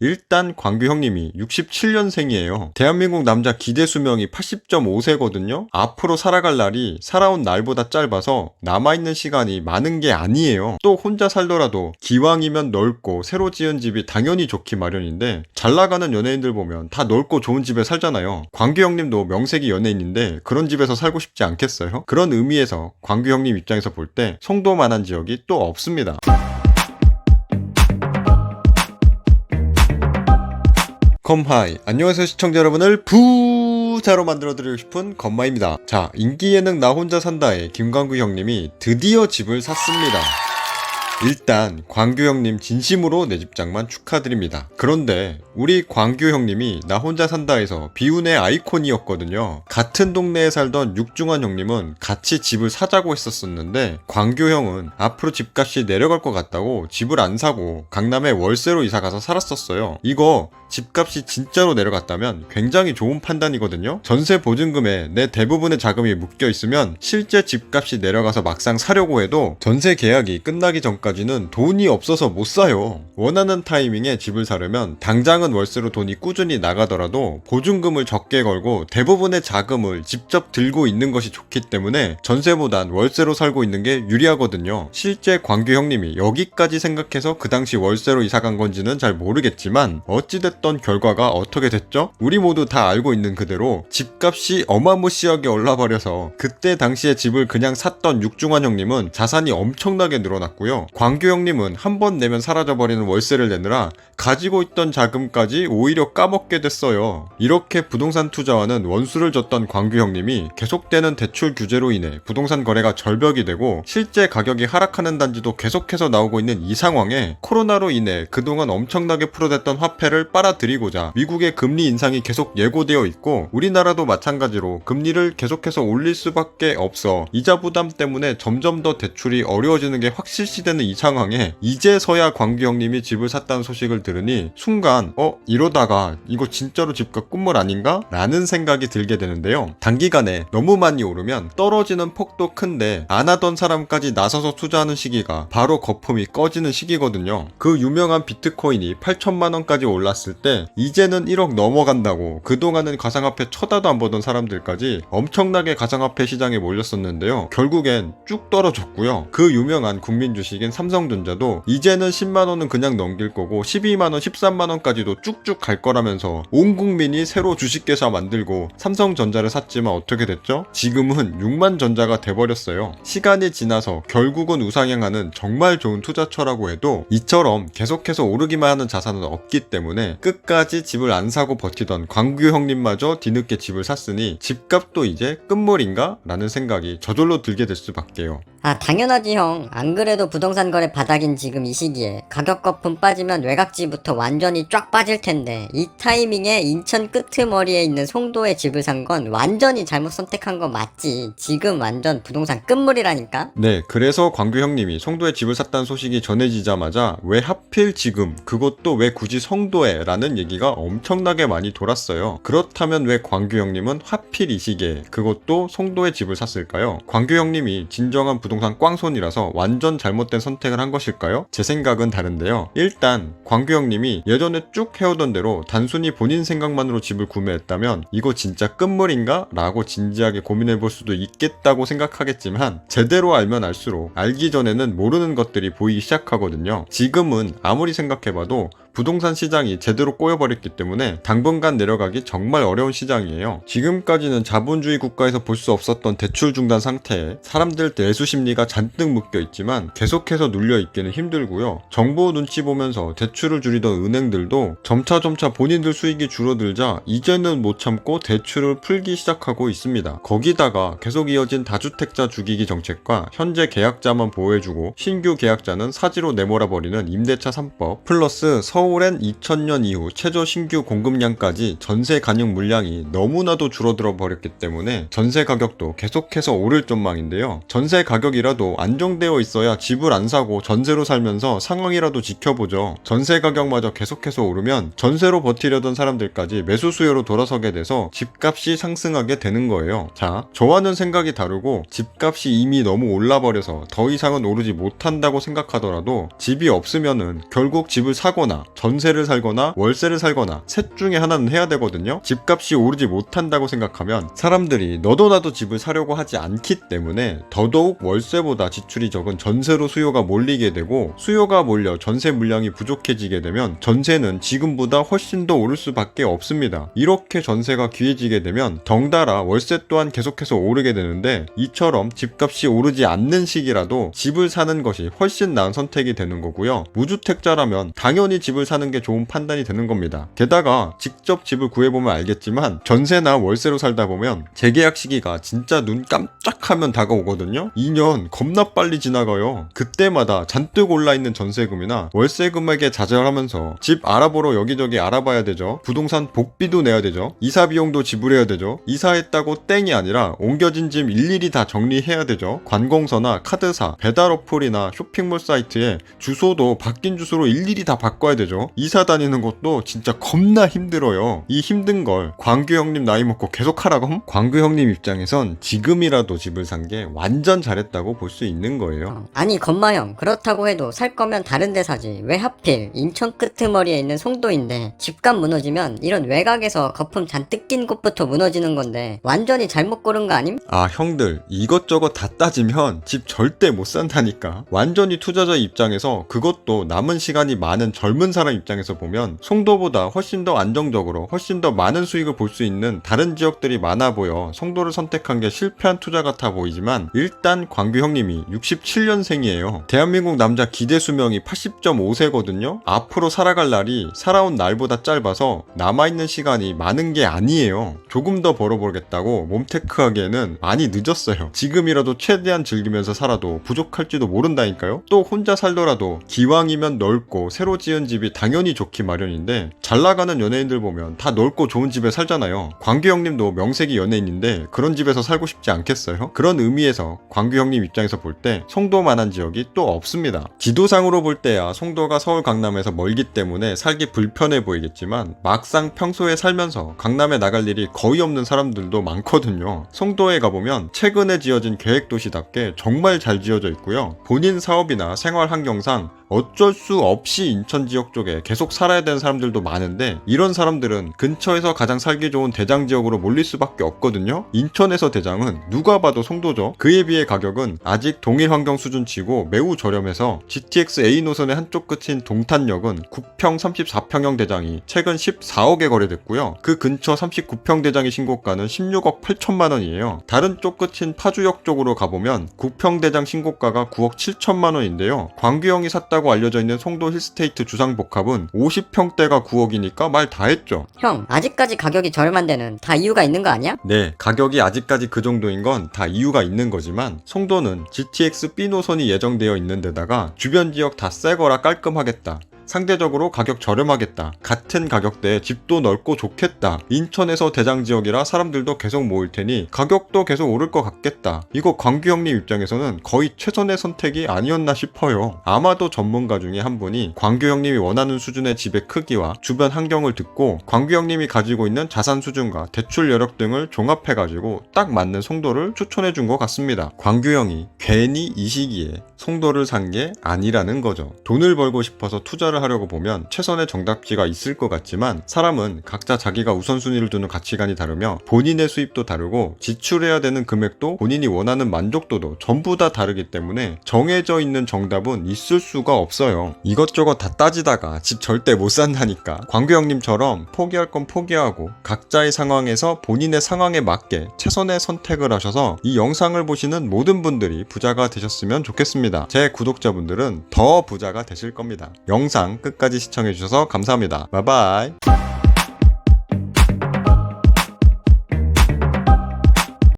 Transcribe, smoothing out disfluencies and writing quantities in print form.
일단 광규 형님이 67년생이에요. 대한민국 남자 기대 수명이 80.5세거든요. 앞으로 살아갈 날이 살아온 날보다 짧아서 남아있는 시간이 많은 게 아니에요. 또 혼자 살더라도 기왕이면 넓고 새로 지은 집이 당연히 좋기 마련인데, 잘 나가는 연예인들 보면 다 넓고 좋은 집에 살잖아요. 광규 형님도 명색이 연예인인데 그런 집에서 살고 싶지 않겠어요? 그런 의미에서 광규 형님 입장에서 볼 때 송도만한 지역이 또 없습니다. 컴하이, 안녕하세요 시청자 여러분을 부자로 만들어드리고 싶은 건마입니다. 자, 인기 예능 나 혼자 산다에 김광규 형님이 드디어 집을 샀습니다. 일단 광규 형님 진심으로 내 집장만 축하드립니다. 그런데 우리 광규 형님이 나 혼자 산다에서 비운의 아이콘이었거든요. 같은 동네에 살던 육중환 형님은 같이 집을 사자고 했었는데, 광규 형은 앞으로 집값이 내려갈 것 같다고 집을 안 사고 강남에 월세로 이사가서 살았었어요. 이거 집값이 진짜로 내려갔다면 굉장히 좋은 판단이거든요. 전세 보증금에 내 대부분의 자금이 묶여 있으면 실제 집값이 내려가서 막상 사려고 해도 전세 계약이 끝나기 전까지는 돈이 없어서 못 사요. 원하는 타이밍에 집을 사려면 당장은 월세로 돈이 꾸준히 나가더라도 보증금을 적게 걸고 대부분의 자금을 직접 들고 있는 것이 좋기 때문에 전세보단 월세로 살고 있는 게 유리하거든요. 실제 광규 형님이 여기까지 생각해서 그 당시 월세로 이사간 건지는 잘 모르겠지만 어찌됐든 결과가 어떻게 됐죠? 우리 모두 다 알고 있는 그대로 집값이 어마무시하게 올라버려서 그때 당시에 집을 그냥 샀던 육중환 형님은 자산이 엄청나게 늘어났고요. 광규 형님은 한 번 내면 사라져버리는 월세를 내느라 가지고 있던 자금까지 오히려 까먹게 됐어요. 이렇게 부동산 투자와는 원수를 졌던 광규 형님이 계속되는 대출 규제로 인해 부동산 거래가 절벽이 되고 실제 가격이 하락하는 단지도 계속해서 나오고 있는 이 상황에 코로나로 인해 그동안 엄청나게 풀어댔던 화폐를 빨아들이고자 미국의 금리 인상이 계속 예고되어 있고, 우리나라도 마찬가지로 금리를 계속해서 올릴 수밖에 없어 이자 부담 때문에 점점 더 대출이 어려워지는 게 확실시되는 이 상황에 이제서야 광규 형님이 집을 샀다는 소식을 들으니 순간 이러다가 이거 진짜로 집값 꿈물 아닌가? 라는 생각이 들게 되는데요. 단기간에 너무 많이 오르면 떨어지는 폭도 큰데 안 하던 사람까지 나서서 투자하는 시기가 바로 거품이 꺼지는 시기거든요. 그 유명한 비트코인이 8천만원까지 올랐을 때 이제는 1억 넘어간다고 그동안은 가상화폐 쳐다도 안 보던 사람들까지 엄청나게 가상화폐 시장에 몰렸었는데요. 결국엔 쭉 떨어졌고요. 그 유명한 국민 주식인 삼성전자도 이제는 10만원은 그냥 넘길 거고 12만원, 13만원까지도 쭉쭉 갈 거라면서 온 국민이 새로 주식회사 만들고 삼성전자를 샀지만 어떻게 됐죠? 지금은 6만 전자가 돼버렸어요. 시간이 지나서 결국은 우상향하는 정말 좋은 투자처라고 해도 이처럼 계속해서 오르기만 하는 자산은 없기 때문에 끝까지 집을 안 사고 버티던 광규 형님마저 뒤늦게 집을 샀으니 집값도 이제 끝물인가? 라는 생각이 저절로 들게 될 수밖에요. 당연하지 형. 안 그래도 부동산 거래 바닥인 지금 이 시기에 가격 거품 빠지면 외곽지부터 완전히 쫙 빠질 텐데, 이 타이밍에 인천 끄트머리에 있는 송도에 집을 산 건 완전히 잘못 선택한 거 맞지. 지금 완전 부동산 끝물이라니까. 네, 그래서 광규 형님이 송도에 집을 샀다는 소식이 전해지자마자 왜 하필 지금, 그것도 왜 굳이 송도에 라는 얘기가 엄청나게 많이 돌았어요. 그렇다면 왜 광규 형님은 하필 이 시기에 그것도 송도에 집을 샀을까요? 광규 형님이 진정한 부동산 꽝손이라서 완전 잘못된 선택을 한 것일까요? 제 생각은 다른데요. 일단 광규 형님이 예전에 쭉 해오던 대로 단순히 본인 생각만으로 집을 구매했다면 이거 진짜 끝물인가? 라고 진지하게 고민해볼 수도 있겠다고 생각하겠지만, 제대로 알면 알수록 알기 전에는 모르는 것들이 보이기 시작하거든요. 지금은 아무리 생각해봐도 부동산 시장이 제대로 꼬여버렸기 때문에 당분간 내려가기 정말 어려운 시장이에요. 지금까지는 자본주의 국가에서 볼 수 없었던 대출 중단 상태에 사람들 내수 심리가 잔뜩 묶여있지만 계속해서 눌려있기는 힘들고요. 정보 눈치 보면서 대출을 줄이던 은행들도 점차 본인들 수익이 줄어들자 이제는 못 참고 대출을 풀기 시작하고 있습니다. 거기다가 계속 이어진 다주택자 죽이기 정책과 현재 계약자만 보호해주고 신규 계약자는 사지로 내몰아버리는 임대차 3법 플러스 서울엔 2000년 이후 최저 신규 공급량까지 전세 간용 물량이 너무나도 줄어들어 버렸기 때문에 전세 가격도 계속해서 오를 전망인데요. 전세 가격이라도 안정되어 있어야 집을 안 사고 전세로 살면서 상황이라도 지켜보죠. 전세 가격마저 계속해서 오르면 전세로 버티려던 사람들까지 매수 수요로 돌아서게 돼서 집값이 상승하게 되는 거예요. 자, 저와는 생각이 다르고 집값이 이미 너무 올라버려서 더 이상은 오르지 못한다고 생각하더라도 집이 없으면은 결국 집을 사거나 전세를 살거나 월세를 살거나 셋 중에 하나는 해야 되거든요. 집값이 오르지 못한다고 생각하면 사람들이 너도 나도 집을 사려고 하지 않기 때문에 더더욱 월세보다 지출이 적은 전세로 수요가 몰리게 되고, 수요가 몰려 전세 물량이 부족해지게 되면 전세는 지금보다 훨씬 더 오를 수밖에 없습니다. 이렇게 전세가 귀해지게 되면 덩달아 월세 또한 계속해서 오르게 되는데, 이처럼 집값이 오르지 않는 시기라도 집을 사는 것이 훨씬 나은 선택이 되는 거고요. 무주택자라면 당연히 집을 사는 게 좋은 판단이 되는 겁니다. 게다가 직접 집을 구해보면 알겠지만 전세나 월세로 살다 보면 재계약 시기가 진짜 눈 깜짝하면 다가오거든요. 2년 겁나 빨리 지나가요. 그때마다 잔뜩 올라있는 전세금이나 월세 금액에 좌절하면서 집 알아보러 여기저기 알아봐야 되죠. 부동산 복비도 내야 되죠. 이사 비용도 지불해야 되죠. 이사했다고 땡이 아니라 옮겨진 집 일일이 다 정리해야 되죠. 관공서나 카드사, 배달 어플이나 쇼핑몰 사이트에 주소도 바뀐 주소로 일일이 다 바꿔야 되죠. 이사 다니는 것도 진짜 겁나 힘들어요. 이 힘든 걸 광규 형님 나이 먹고 계속 하라고? 광규 형님 입장에선 지금이라도 집을 산 게 완전 잘했다고 볼 수 있는 거예요. 아니 건마형, 그렇다고 해도 살 거면 다른 데 사지 왜 하필 인천 끄트머리에 있는 송도인데 집값 무너지면 이런 외곽에서 거품 잔뜩 낀 곳부터 무너지는 건데 완전히 잘못 고른 거 아님? 아 형들, 이것저것 다 따지면 집 절대 못 산다니까. 완전히 투자자 입장에서, 그것도 남은 시간이 많은 젊은 사람 입장에서 보면 송도보다 훨씬 더 안정적으로 훨씬 더 많은 수익을 볼 수 있는 다른 지역들이 많아 보여 송도를 선택한 게 실패한 투자 같아 보이지만, 일단 광규 형님이 67년생이에요. 대한민국 남자 기대 수명이 80.5세거든요. 앞으로 살아갈 날이 살아온 날보다 짧아서 남아있는 시간이 많은 게 아니에요. 조금 더 벌어보겠다고 몸테크하기에는 많이 늦었어요. 지금이라도 최대한 즐기면서 살아도 부족할지도 모른다니까요. 또 혼자 살더라도 기왕이면 넓고 새로 지은 집이 당연히 좋기 마련인데, 잘나가는 연예인들 보면 다 넓고 좋은 집에 살잖아요. 광규 형님도 명색이 연예인인데 그런 집에서 살고 싶지 않겠어요? 그런 의미에서 광규 형님 입장에서 볼 때 송도만한 지역이 또 없습니다. 지도상으로 볼 때야 송도가 서울 강남에서 멀기 때문에 살기 불편해 보이겠지만, 막상 평소에 살면서 강남에 나갈 일이 거의 없는 사람들도 많거든요. 송도에 가보면 최근에 지어진 계획도시답게 정말 잘 지어져 있고요. 본인 사업이나 생활 환경상 어쩔 수 없이 인천 지역 쪽에 계속 살아야 되는 사람들도 많은데, 이런 사람들은 근처에서 가장 살기 좋은 대장 지역으로 몰릴 수밖에 없거든요. 인천에서 대장은 누가 봐도 송도죠. 그에 비해 가격은 아직 동일 환경 수준치고 매우 저렴해서 GTX A 노선의 한쪽 끝인 동탄역은 9평 34평형 대장이 최근 14억에 거래됐고요. 그 근처 39평 대장의 신고가는 16억 8천만 원이에요. 다른 쪽 끝인 파주역 쪽으로 가보면 9평 대장 신고가가 9억 7천만 원인데요. 광규 형이 샀다고 알려져 있는 송도 힐스테이트 주상복합은 50평대가 9억이니까 말 다 했죠. 형, 아직까지 가격이 저렴한 데는 다 이유가 있는 거 아니야? 네, 가격이 아직까지 그 정도인 건 다 이유가 있는 거지만, 송도는 GTX B 노선이 예정되어 있는 데다가 주변 지역 다 새거라 깔끔하겠다, 상대적으로 가격 저렴하겠다, 같은 가격대에 집도 넓고 좋겠다, 인천에서 대장 지역이라 사람들도 계속 모일 테니 가격도 계속 오를 것 같겠다, 이거 광규 형님 입장에서는 거의 최선의 선택이 아니었나 싶어요. 아마도 전문가 중에 한 분이 광규 형님이 원하는 수준의 집의 크기와 주변 환경을 듣고 광규 형님이 가지고 있는 자산 수준과 대출 여력 등을 종합해가지고 딱 맞는 송도를 추천해준 것 같습니다. 광규 형이 괜히 이 시기에 송도를 산 게 아니라는 거죠. 돈을 벌고 싶어서 투자를 하려고 보면 최선의 정답지가 있을 것 같지만, 사람은 각자 자기가 우선순위를 두는 가치관이 다르며 본인의 수입도 다르고 지출해야 되는 금액도 본인이 원하는 만족도도 전부 다 다르기 때문에 정해져 있는 정답은 있을 수가 없어요. 이것저것 다 따지다가 집 절대 못 산다니까. 광규 형님처럼 포기할 건 포기하고 각자의 상황에서 본인의 상황에 맞게 최선의 선택을 하셔서 이 영상을 보시는 모든 분들이 부자가 되셨으면 좋겠습니다. 제 구독자분들은 더 부자가 되실 겁니다. 영상 끝까지 시청해주셔서 감사합니다. 바이바이.